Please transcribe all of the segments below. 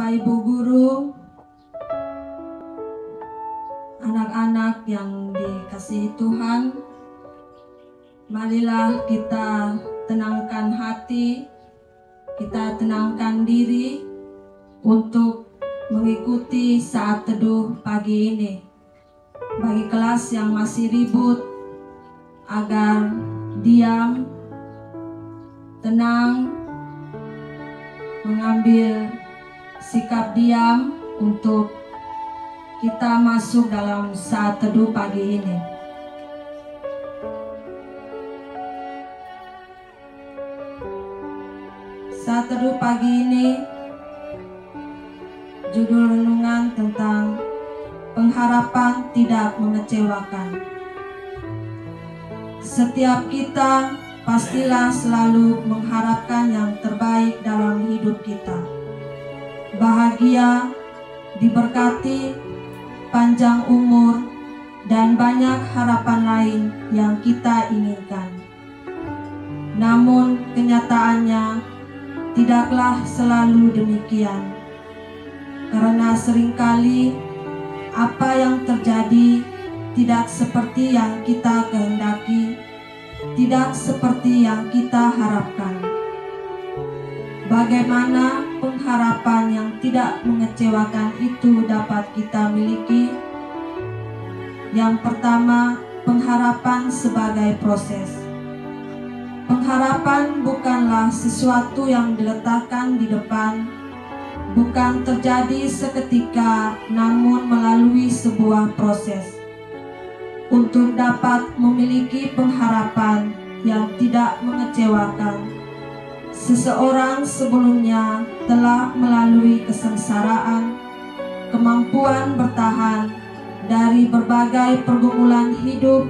Bapak Ibu guru, anak-anak yang dikasihi Tuhan, marilah kita tenangkan hati, kita tenangkan diri untuk mengikuti saat teduh pagi ini. Bagi kelas yang masih ribut, agar diam, tenang, mengambil sikap diam untuk kita masuk dalam saat teduh pagi ini. Saat teduh pagi ini, judul renungan tentang pengharapan tidak mengecewakan. Setiap kita pastilah selalu mengharapkan yang terbaik dalam hidup kita. Bahagia, diberkati, panjang umur, dan banyak harapan lain yang kita inginkan. Namun kenyataannya tidaklah selalu demikian. Karena seringkali apa yang terjadi tidak seperti yang kita kehendaki, tidak seperti yang kita harapkan. Bagaimana pengharapan yang tidak mengecewakan itu dapat kita miliki? Yang pertama, pengharapan sebagai proses. Pengharapan bukanlah sesuatu yang diletakkan di depan, bukan terjadi seketika, namun melalui sebuah proses. Untuk dapat memiliki pengharapan yang tidak mengecewakan, seseorang sebelumnya telah melalui kesengsaraan, kemampuan bertahan dari berbagai pergumulan hidup,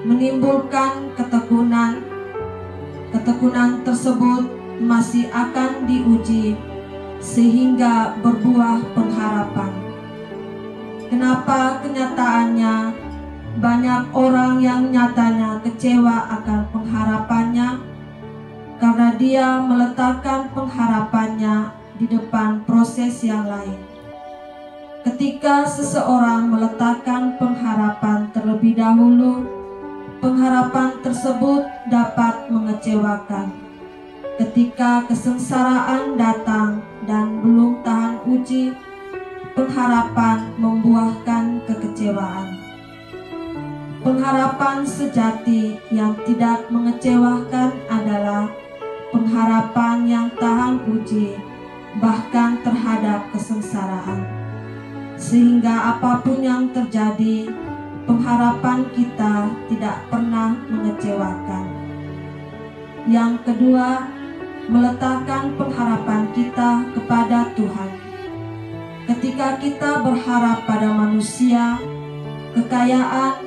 menimbulkan ketekunan. Ketekunan tersebut masih akan diuji sehingga berbuah pengharapan. Kenapa kenyataannya banyak orang yang nyatanya kecewa akan pengharapannya? Karena dia meletakkan pengharapannya di depan proses yang lain. Ketika seseorang meletakkan pengharapan terlebih dahulu, pengharapan tersebut dapat mengecewakan. Ketika kesengsaraan datang dan belum tahan uji, pengharapan membuahkan kekecewaan. Pengharapan sejati yang tidak mengecewakan adalah pengharapan yang tahan uji, bahkan terhadap kesengsaraan. Sehingga apapun yang terjadi, pengharapan kita tidak pernah mengecewakan. Yang kedua, meletakkan pengharapan kita kepada Tuhan. Ketika kita berharap pada manusia, kekayaan,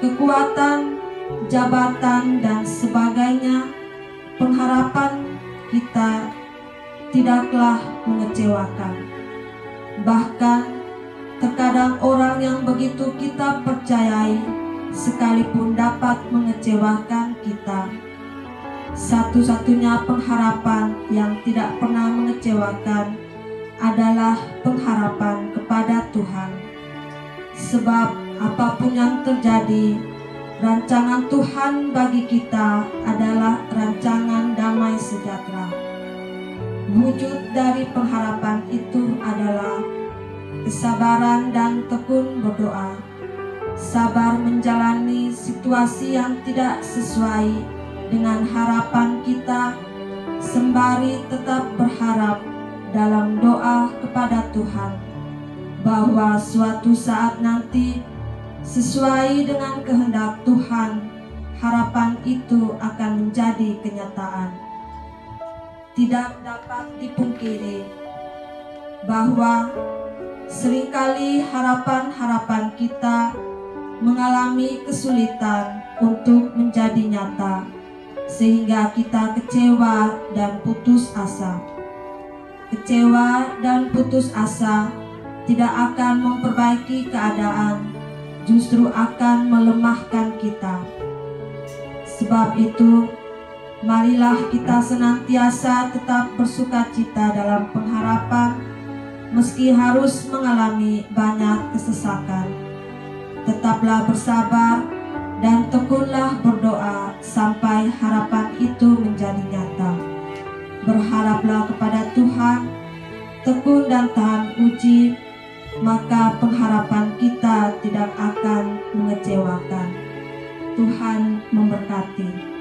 kekuatan, jabatan, dan sebagainya, pengharapan kita tidaklah mengecewakan. Bahkan terkadang orang yang begitu kita percayai sekalipun dapat mengecewakan kita. Satu-satunya pengharapan yang tidak pernah mengecewakan adalah pengharapan kepada Tuhan. Sebab apapun yang terjadi, rancangan Tuhan bagi kita adalah rancangan damai sejahtera. Wujud dari pengharapan itu adalah kesabaran dan tekun berdoa, sabar menjalani situasi yang tidak sesuai dengan harapan kita, sembari tetap berharap dalam doa kepada Tuhan bahwa suatu saat nanti, sesuai dengan kehendak Tuhan, harapan itu akan menjadi kenyataan. Tidak dapat dipungkiri bahwa seringkali harapan-harapan kita mengalami kesulitan untuk menjadi nyata, sehingga kita kecewa dan putus asa. Kecewa dan putus asa tidak akan memperbaiki keadaan, justru akan melemahkan kita. Sebab itu, marilah kita senantiasa tetap bersukacita dalam pengharapan, meski harus mengalami banyak kesesakan. Tetaplah bersabar dan tekunlah berdoa sampai harapan itu menjadi nyata. Berharaplah kepada Tuhan, tekun dan tahan uji, maka pengharapan kita tidak akan mengecewakan. Tuhan memberkati.